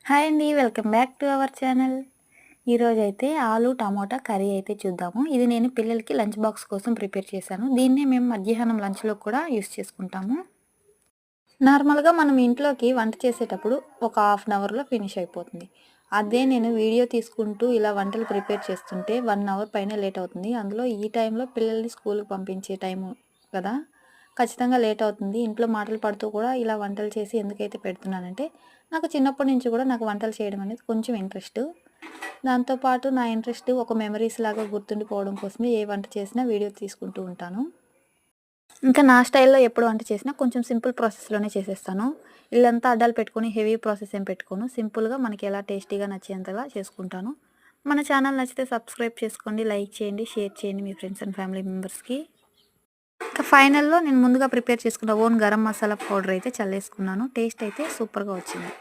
Hi అండి. Welcome back to our channel. ఈరోజైతే ఆలు టమాటా కర్రీ అయితే చూద్దాము. ఇది నేను పిల్లలకి లంచ్ బాక్స్ కోసం ప్రిపేర్ చేశాను. దీన్నే మేము మధ్యాహ్నం లంచ్‌లో కూడా యూజ్ చేసుకుంటాము. నార్మల్‌గా మనం ఇంట్లోకి వంట చేసేటప్పుడు ఒక హాఫ్ అన్ అవర్‌లో ఫినిష్ అయిపోతుంది. అదే నేను వీడియో తీసుకుంటూ ఇలా వంటలు ప్రిపేర్ చేస్తుంటే 1 అవర్ పైనే లేట్ అవుతుంది. అందులో ఈ టైంలో పిల్లల్ని స్కూల్‌కి పంపించే టైము కదా! ఖచ్చితంగా లేట్ అవుతుంది. ఇంట్లో మాటలు పడుతూ కూడా ఇలా వంటలు చేసి ఎందుకైతే పెడుతున్నానంటే, నాకు చిన్నప్పటి నుంచి కూడా నాకు వంటలు చేయడం అనేది కొంచెం ఇంట్రెస్టు. దాంతో పాటు నా ఇంట్రెస్ట్ ఒక మెమరీస్ లాగా గుర్తుండిపోవడం కోసమే ఏ వంట చేసినా వీడియో తీసుకుంటూ ఉంటాను. ఇంకా నా స్టైల్‌లో ఎప్పుడు వంట చేసినా కొంచెం సింపుల్ ప్రాసెస్‌లోనే చేసేస్తాను. ఇల్లంతా అడ్డాలు పెట్టుకొని హెవీ ప్రాసెస్ ఏం పెట్టుకోను. సింపుల్‌గా మనకి ఎలా టేస్టీగా నచ్చేంతగా చేసుకుంటాను. మన ఛానల్ నచ్చితే సబ్స్క్రైబ్ చేసుకోండి, లైక్ చేయండి, షేర్ చేయండి మీ ఫ్రెండ్స్ అండ్ ఫ్యామిలీ మెంబర్స్‌కి. ఇంకా ఫైనల్‌లో నేను ముందుగా ప్రిపేర్ చేసుకున్న ఓన్ గరం మసాలా పౌడర్ అయితే చల్లేసుకున్నాను. టేస్ట్ అయితే సూపర్‌గా వచ్చింది.